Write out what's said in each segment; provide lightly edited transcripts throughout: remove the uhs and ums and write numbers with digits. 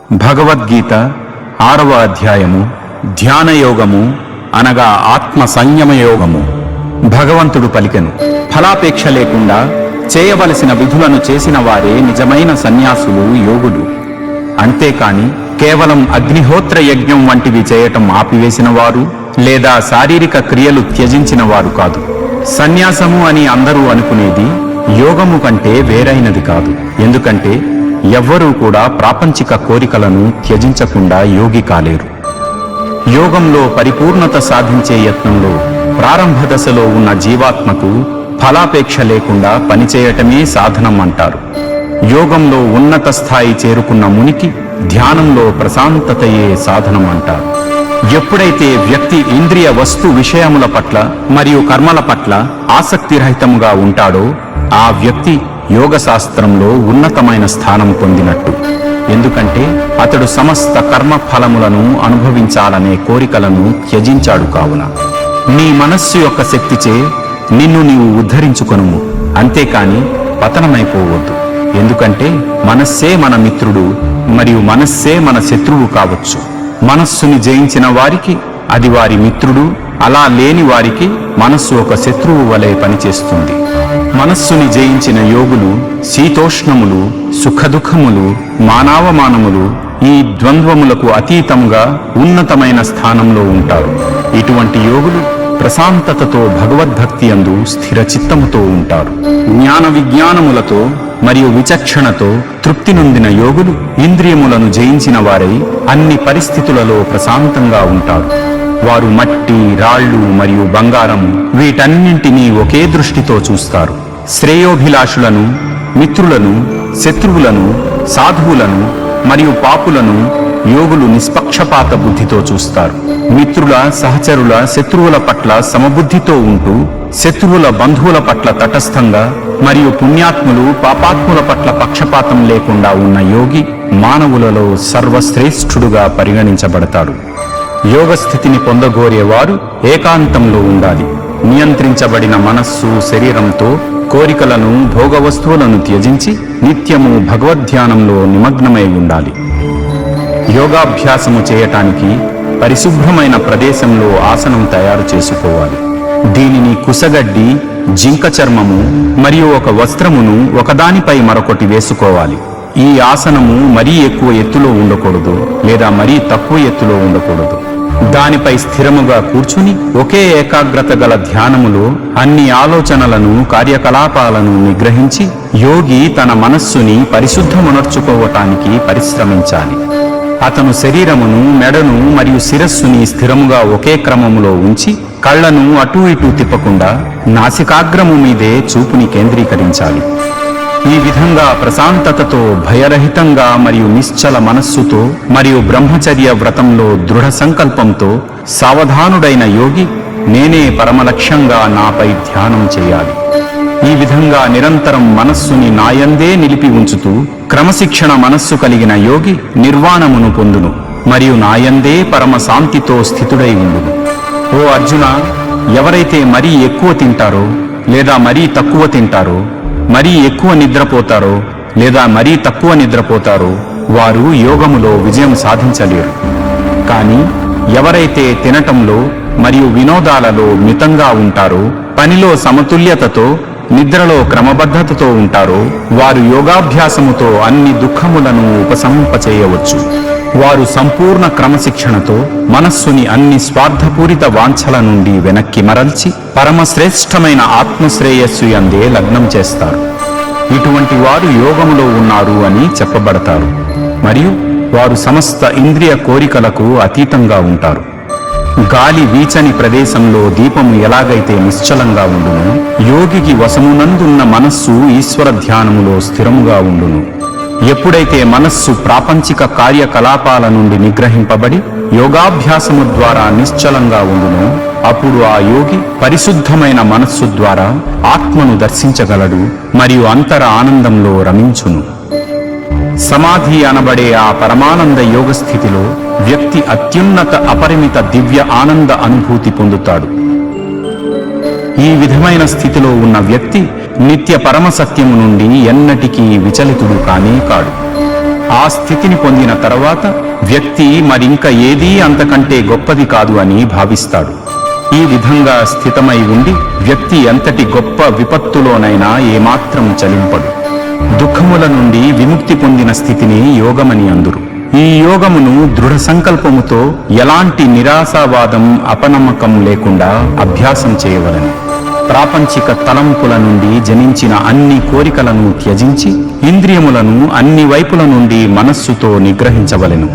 భగవద్గీత 6వ అధ్యాయము ధ్యానయోగము అనగా ఆత్మ సంయమ యోగము. భగవంతుడు పలికెను, ఫలాపేక్ష లేకుండా చేయవలసిన విధులను చేసిన వారే నిజమైన సన్యాసులు, యోగులు. అంతేకాని కేవలం అగ్నిహోత్ర యజ్ఞం వంటివి చేయటం ఆపివేసిన వారు లేదా శారీరక క్రియలు త్యజించిన వారు కాదు. సన్యాసము అని అందరూ అనుకునేది యోగము కంటే వేరైనది కాదు. ఎందుకంటే ఎవ్వరూ కూడా ప్రాపంచిక కోరికలను త్యజించకుండా యోగి కాలేరు. యోగంలో పరిపూర్ణత సాధించే యత్నంలో ప్రారంభ దశలో ఉన్న జీవాత్మకు ఫలాపేక్ష లేకుండా పనిచేయటమే సాధనం అంటారు. యోగంలో ఉన్నత స్థాయి చేరుకున్న మునికి ధ్యానంలో ప్రశాంతతయే సాధనం అంటారు. ఎప్పుడైతే వ్యక్తి ఇంద్రియ వస్తు విషయముల పట్ల మరియు కర్మల పట్ల ఆసక్తిరహితంగా ఉంటాడో ఆ వ్యక్తి యోగ శాస్త్రంలో ఉన్నతమైన స్థానం పొందినట్టు. ఎందుకంటే అతడు సమస్త కర్మ ఫలములను అనుభవించాలనే కోరికలను త్యజించాడు. కావున నీ మనస్సు యొక్క శక్తిచే నిన్ను నీవు ఉద్ధరించుకొనుము, అంతేకాని పతనమైపోవద్దు. ఎందుకంటే మనస్సే మన మిత్రుడు మరియు మనస్సే మన శత్రువు కావచ్చు. మనస్సుని జయించిన వారికి అది వారి మిత్రుడు, అలా లేని వారికి మనస్సు ఒక శత్రువు వలె పనిచేస్తుంది. మనస్సుని జయించిన యోగులు శీతోష్ణములు, సుఖదుఖములు, మానావమానములు ఈ ద్వంద్వములకు అతీతంగా ఉన్నతమైన స్థానంలో ఉంటారు. ఇటువంటి యోగులు ప్రశాంతతతో భగవద్భక్తి యందు స్థిర చిత్తముతో ఉంటారు. జ్ఞాన విజ్ఞానములతో మరియు విచక్షణతో తృప్తి నొందిన యోగులు ఇంద్రియములను జయించిన వారై అన్ని పరిస్థితులలో ప్రశాంతంగా ఉంటారు. వారు మట్టి, రాళ్ళు మరియు బంగారం వీటన్నింటినీ ఒకే దృష్టితో చూస్తారు. శ్రేయోభిలాషులను, మిత్రులను, శత్రువులను, సాధువులను మరియు పాపులను యోగులు నిష్పక్షపాత బుద్ధితో చూస్తారు. మిత్రుల, సహచరుల, శత్రువుల పట్ల సమబుద్ధితో ఉంటూ శత్రువుల, బంధువుల పట్ల తటస్థంగా మరియు పుణ్యాత్ములు, పాపాత్ముల పట్ల పక్షపాతం లేకుండా ఉన్న యోగి మానవులలో సర్వశ్రేష్ఠుడుగా పరిగణించబడతాడు. యోగ స్థితిని పొందగోరేవారు ఏకాంతంలో ఉండాలి. నియంత్రించబడిన మనస్సు, శరీరంతో కోరికలను, భోగవస్తువులను త్యజించి నిత్యము భగవద్ధ్యానంలో నిమగ్నమై ఉండాలి. యోగాభ్యాసము చేయటానికి పరిశుభ్రమైన ప్రదేశంలో ఆసనం తయారు చేసుకోవాలి. దీనిని కుసగడ్డి, జింక చర్మము మరియు ఒక వస్త్రమును ఒకదానిపై మరొకటి వేసుకోవాలి. ఈ ఆసనము మరీ ఎక్కువ ఎత్తులో ఉండకూడదు లేదా మరీ తక్కువ ఎత్తులో ఉండకూడదు. దానిపై స్థిరముగా కూర్చుని ఒకే ఏకాగ్రత గల ధ్యానములో అన్ని ఆలోచనలను, కార్యకలాపాలను నిగ్రహించి యోగి తన మనస్సుని పరిశుద్ధమునర్చుకోవటానికి పరిశ్రమించాలి. అతను శరీరమును, మెడను మరియు శిరస్సుని స్థిరముగా ఒకే క్రమములో ఉంచి కళ్లను అటూ ఇటూ తిప్పకుండా నాసికాగ్రము మీదే చూపుని కేంద్రీకరించాలి. ఈ విధంగా ప్రశాంతతతో, భయరహితంగా మరియు నిశ్చల మనస్సుతో మరియు బ్రహ్మచర్య వ్రతంలో దృఢ సంకల్పంతో సావధానుడైన యోగి నేనే పరమలక్ష్యంగా నాపై ధ్యానం చేయాలి. ఈ విధంగా నిరంతరం మనస్సుని నాయందే నిలిపి ఉంచుతూ క్రమశిక్షణ మనస్సు కలిగిన యోగి నిర్వాణమును పొందును మరియు నాయందే పరమ శాంతితో స్థితుడై ఉండును. ఓ అర్జున, ఎవరైతే మరీ ఎక్కువ తింటారో లేదా మరీ తక్కువ తింటారో, మరీ ఎక్కువ నిద్రపోతారో లేదా మరీ తక్కువ నిద్రపోతారో వారు యోగములో విజయం సాధించలేరు. కానీ ఎవరైతే తినటంలో మరియు వినోదాలలో మితంగా ఉంటారో, పనిలో సమతుల్యతతో, నిద్రలో క్రమబద్ధతతో ఉంటారో వారు యోగాభ్యాసముతో అన్ని దుఃఖములను ఉపశమింపచేయవచ్చు. వారు సంపూర్ణ క్రమశిక్షణతో మనస్సుని అన్ని స్వార్థపూరిత వాంఛల నుండి వెనక్కి మరల్చి పరమశ్రేష్టమైన ఆత్మశ్రేయస్సు యందే లగ్నం చేస్తారు. ఇటువంటి వారు యోగములో ఉన్నారు అని చెప్పబడతారు మరియు వారు సమస్త ఇంద్రియ కోరికలకు అతీతంగా ఉంటారు. గాలి వీచని ప్రదేశంలో దీపము ఎలాగైతే నిశ్చలంగా ఉండును, యోగికి వశమునందున్న మనస్సు ఈశ్వర ధ్యానములో స్థిరముగా ఉండును. ఎప్పుడైతే మనస్సు ప్రాపంచిక కార్యకలాపాల నుండి నిగ్రహింపబడి యోగాభ్యాసము ద్వారా నిశ్చలంగా ఉండును, అప్పుడు ఆ యోగి పరిశుద్ధమైన మనస్సు ద్వారా ఆత్మను దర్శించగలడు మరియు అంతర ఆనందంలో రమించును. సమాధి అనబడే ఆ పరమానంద యోగ స్థితిలో వ్యక్తి అత్యున్నత అపరిమిత దివ్య ఆనంద అనుభూతి పొందుతాడు. ఈ విధమైన స్థితిలో ఉన్న వ్యక్తి నిత్య పరమసత్యము నుండి ఎన్నటికీ విచలితుడు కానే కాడు. ఆ స్థితిని పొందిన తర్వాత వ్యక్తి మరింక ఏదీ అంతకంటే గొప్పది కాదు అని భావిస్తాడు. ఈ విధంగా స్థితమై ఉండి వ్యక్తి ఎంతటి గొప్ప విపత్తులోనైనా ఏమాత్రం చలింపడు. దుఃఖముల నుండి విముక్తి పొందిన స్థితిని యోగమని అందురు. ఈ యోగమును దృఢ సంకల్పముతో ఎలాంటి నిరాశావాదం అపనమ్మకం లేకుండా అభ్యాసం చేయవలెను. ప్రాపంచిక తలంపుల నుండి జనించిన అన్ని కోరికలను త్యజించి ఇంద్రియములను అన్ని వైపుల నుండి మనస్సుతో నిగ్రహించవలెను.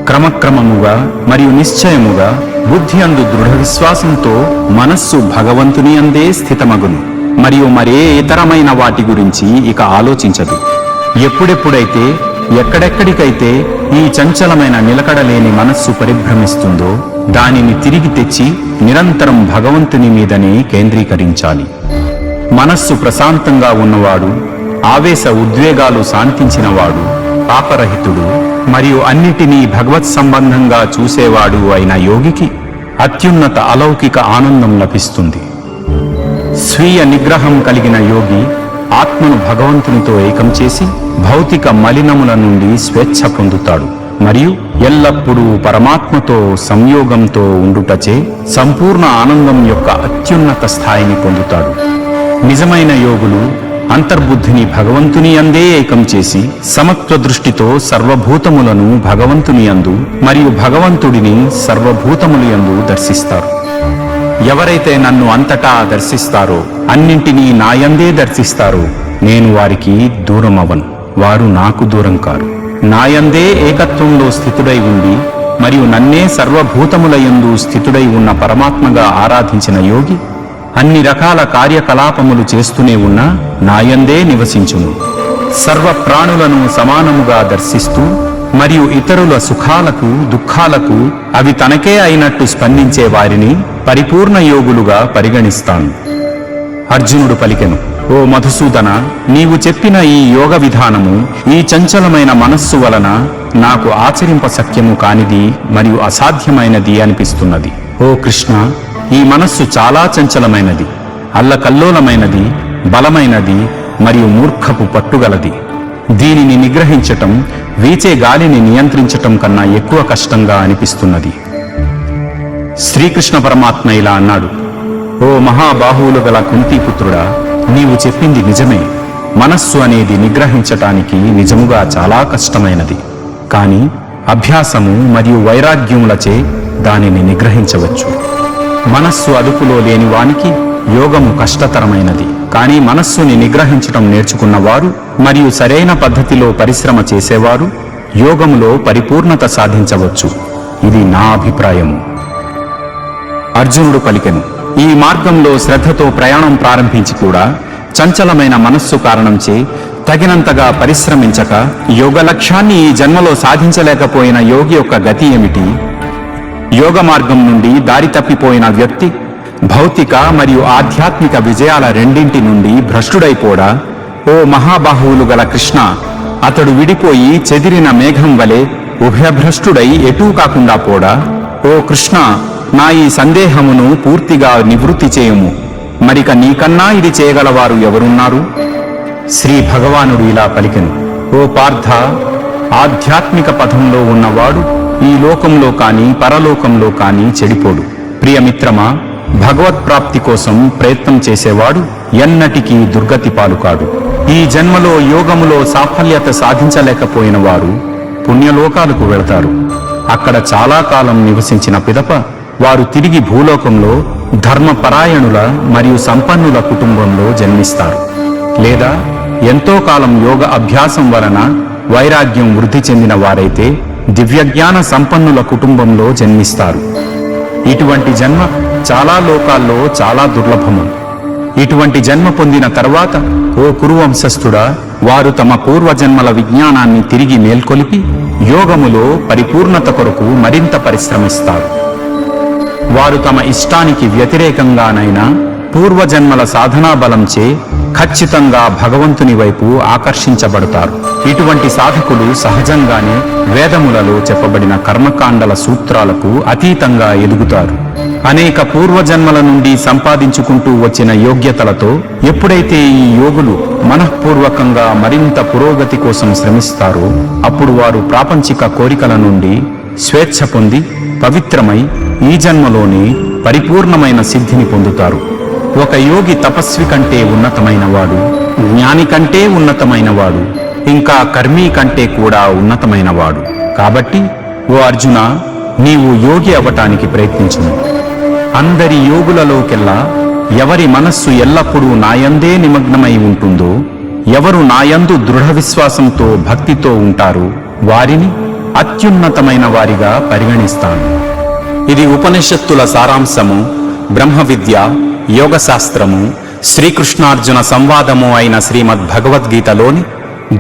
క్రమక్రమముగా మరియు నిశ్చయముగా బుద్ధి అందు దృఢ విశ్వాసంతో మనస్సు భగవంతుని అందే స్థితమగును మరియు మరే ఇతరమైన వాటి గురించి ఇక ఆలోచించదు. ఎప్పుడెప్పుడైతే ఎక్కడెక్కడికైతే ఈ చంచలమైన నిలకడలేని మనస్సు పరిభ్రమిస్తుందో దానిని తిరిగి తెచ్చి నిరంతరం భగవంతుని మీదనే కేంద్రీకరించాలి. మనస్సు ప్రశాంతంగా ఉన్నవాడు, ఆవేశ ఉద్వేగాలు శాంతించినవాడు, పాపరహితుడు మరియు అన్నిటినీ భగవత్ సంబంధంగా చూసేవాడు అయిన యోగికి అత్యున్నత అలౌకిక ఆనందం లభిస్తుంది. స్వీయ నిగ్రహం కలిగిన యోగి ఆత్మను భగవంతునితో ఏకం చేసి భౌతిక మలినముల నుండి స్వేచ్ఛ పొందుతాడు మరియు ఎల్లప్పుడూ పరమాత్మతో సంయోగంతో ఉండుటచే సంపూర్ణ ఆనందం యొక్క అత్యున్నత స్థాయిని పొందుతాడు. నిజమైన యోగులు అంతర్బుద్ధిని భగవంతుని అందే ఏకం చేసి సమత్వ దృష్టితో సర్వభూతములను భగవంతుని యందు మరియు భగవంతుడిని సర్వభూతములు యందు దర్శిస్తారు. ఎవరైతే నన్ను అంతటా దర్శిస్తారో, అన్నింటినీ నాయందే దర్శిస్తారో నేను వారికి దూరమవను, వారు నాకు దూరం కారు. నాయందే ఏకత్వంలో స్థితుడై ఉండి మరియు నన్నే సర్వభూతముల యందు స్థితుడై ఉన్న పరమాత్మగా ఆరాధించిన యోగి అన్ని రకాల కార్యకలాపములు చేస్తూనే ఉన్నా నాయందే నివసించును. సర్వ ప్రాణులను సమానముగా దర్శిస్తూ మరియు ఇతరుల సుఖాలకు దుఃఖాలకు అవి తనకే అయినట్టు స్పందించే వారిని పరిపూర్ణ యోగులుగా పరిగణిస్తాను. అర్జునుడు పలికెను, ఓ మధుసూదన, నీవు చెప్పిన ఈ యోగ విధానము ఈ చంచలమైన మనస్సు వలన నాకు ఆచరింప శక్యము కానిది మరియు అసాధ్యమైనది అనిపిస్తున్నది. ఓ కృష్ణ, ఈ మనస్సు చాలా చంచలమైనది, అల్లకల్లోలమైనది, బలమైనది మరియు మూర్ఖపు పట్టుగలది. దీనిని నిగ్రహించటం వీచే గాలిని నియంత్రించటం కన్నా ఎక్కువ కష్టంగా అనిపిస్తున్నది. శ్రీకృష్ణ పరమాత్మ ఇలా అన్నాడు, ఓ మహాబాహువులు గల కుంతీపుత్రుడా, నీవు చెప్పింది నిజమే. మనస్సు అనేది నిగ్రహించటానికి నిజముగా చాలా కష్టమైనది. కానీ అభ్యాసము మరియు వైరాగ్యములచే దానిని నిగ్రహించవచ్చు. మనస్సు అదుపులో లేని వానికి యోగము కష్టతరమైనది. కానీ మనస్సుని నిగ్రహించటం నేర్చుకున్నవారు మరియు సరైన పద్ధతిలో పరిశ్రమ చేసేవారు యోగములో పరిపూర్ణత సాధించవచ్చు. ఇది నా అభిప్రాయము. అర్జునుడు పలికెను, ఈ మార్గంలో శ్రద్ధతో ప్రయాణం ప్రారంభించి కూడా చంచలమైన మనస్సు కారణంచే తగినంతగా పరిశ్రమించక యోగ లక్ష్యాన్ని ఈ జన్మలో సాధించలేకపోయిన యోగి యొక్క గతి ఏమిటి? యోగ మార్గం నుండి దారి తప్పిపోయిన వ్యక్తి భౌతిక మరియు ఆధ్యాత్మిక విజయాల రెండింటి నుండి భ్రష్టుడైపోడా? ఓ మహాబాహువులు గల కృష్ణ, అతడు విడిపోయి చెదిరిన మేఘం వలె ఉభయభ్రష్టుడై ఎటూ కాకుండా పోడా? ఓ కృష్ణ, నా ఈ సందేహమును పూర్తిగా నివృత్తి చేయుము. మరిక నీకన్నా ఇది చేయగలవారు ఎవరున్నారు? శ్రీ భగవానుడు ఇలా పలికెను, ఓ పార్థ, ఆధ్యాత్మిక పథంలో ఉన్నవాడు ఈ లోకంలో కానీ పరలోకంలో కానీ చెడిపోడు. ప్రియమిత్రమా, భగవత్ప్రాప్తి కోసం ప్రయత్నం చేసేవాడు ఎన్నటికీ దుర్గతి పాలుకాడు. ఈ జన్మలో యోగములో సాఫల్యత సాధించలేకపోయిన వారు పుణ్యలోకాలకు వెళతారు. అక్కడ చాలా కాలం నివసించిన పిదప వారు తిరిగి భూలోకంలో ధర్మపరాయణుల మరియు సంపన్నుల కుటుంబంలో జన్మిస్తారు. లేదా ఎంతో కాలం యోగ అభ్యాసం వలన వైరాగ్యం వృద్ధి చెందిన వారైతే దివ్యజ్ఞాన సంపన్నుల కుటుంబంలో జన్మిస్తారు. ఇటువంటి జన్మ చాలా లోకాల్లో చాలా దుర్లభము. ఇటువంటి జన్మ పొందిన తర్వాత ఓ కురువంశస్థుడా, వారు తమ పూర్వజన్మల విజ్ఞానాన్ని తిరిగి మేల్కొలిపి యోగములో పరిపూర్ణత కొరకు మరింత పరిశ్రమిస్తారు. వారు తమ ఇష్టానికి వ్యతిరేకంగానైనా పూర్వజన్మల సాధనా బలంచే ఖచ్చితంగా భగవంతుని వైపు ఆకర్షించబడతారు. ఇటువంటి సాధకులు సహజంగానే వేదములలో చెప్పబడిన కర్మకాండల సూత్రాలకు అతీతంగా ఎదుగుతారు. అనేక పూర్వజన్మల నుండి సంపాదించుకుంటూ వచ్చిన యోగ్యతలతో ఎప్పుడైతే ఈ యోగులు మనఃపూర్వకంగా మరింత పురోగతి కోసం శ్రమిస్తారో అప్పుడు వారు ప్రాపంచిక కోరికల నుండి స్వేచ్ఛ పొంది పవిత్రమై ఈ జన్మలోనే పరిపూర్ణమైన సిద్ధిని పొందుతారు. ఒక యోగి తపస్వి కంటే ఉన్నతమైనవాడు, జ్ఞాని కంటే ఉన్నతమైనవాడు, ఇంకా కర్మీ కంటే కూడా ఉన్నతమైనవాడు. కాబట్టి ఓ అర్జున, నీవు యోగి అవ్వటానికి ప్రయత్నించును. అందరి యోగులలోకెల్లా ఎవరి మనస్సు ఎల్లప్పుడూ నాయందే నిమగ్నమై ఉంటుందో, ఎవరు నాయందు దృఢ విశ్వాసంతో భక్తితో ఉంటారో వారిని అత్యున్నతమైన వారిగా పరిగణిస్తాను. ఇది ఉపనిషత్తుల సారాంశము, బ్రహ్మ విద్య, యోగశాస్త్రము, శ్రీకృష్ణార్జున సంవాదము అయిన శ్రీమద్ భగవద్గీతలోని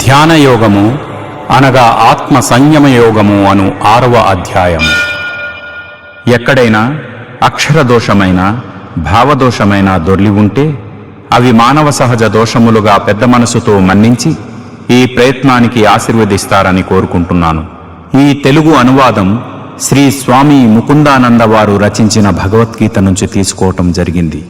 ధ్యానయోగము అనగా ఆత్మ సంయమ యోగము అను 6వ అధ్యాయము. ఎక్కడైనా అక్షరదోషమైన భావదోషమైన దొర్లి ఉంటే అవి మానవ సహజ దోషములుగా పెద్ద మనసుతో మన్నించి ఈ ప్రయత్నానికి ఆశీర్వదిస్తారని కోరుకుంటున్నాను. ఈ తెలుగు అనువాదం శ్రీ స్వామి ముకుందానంద వారు రచించిన భగవద్గీత నుంచి తీసుకోవటం జరిగింది.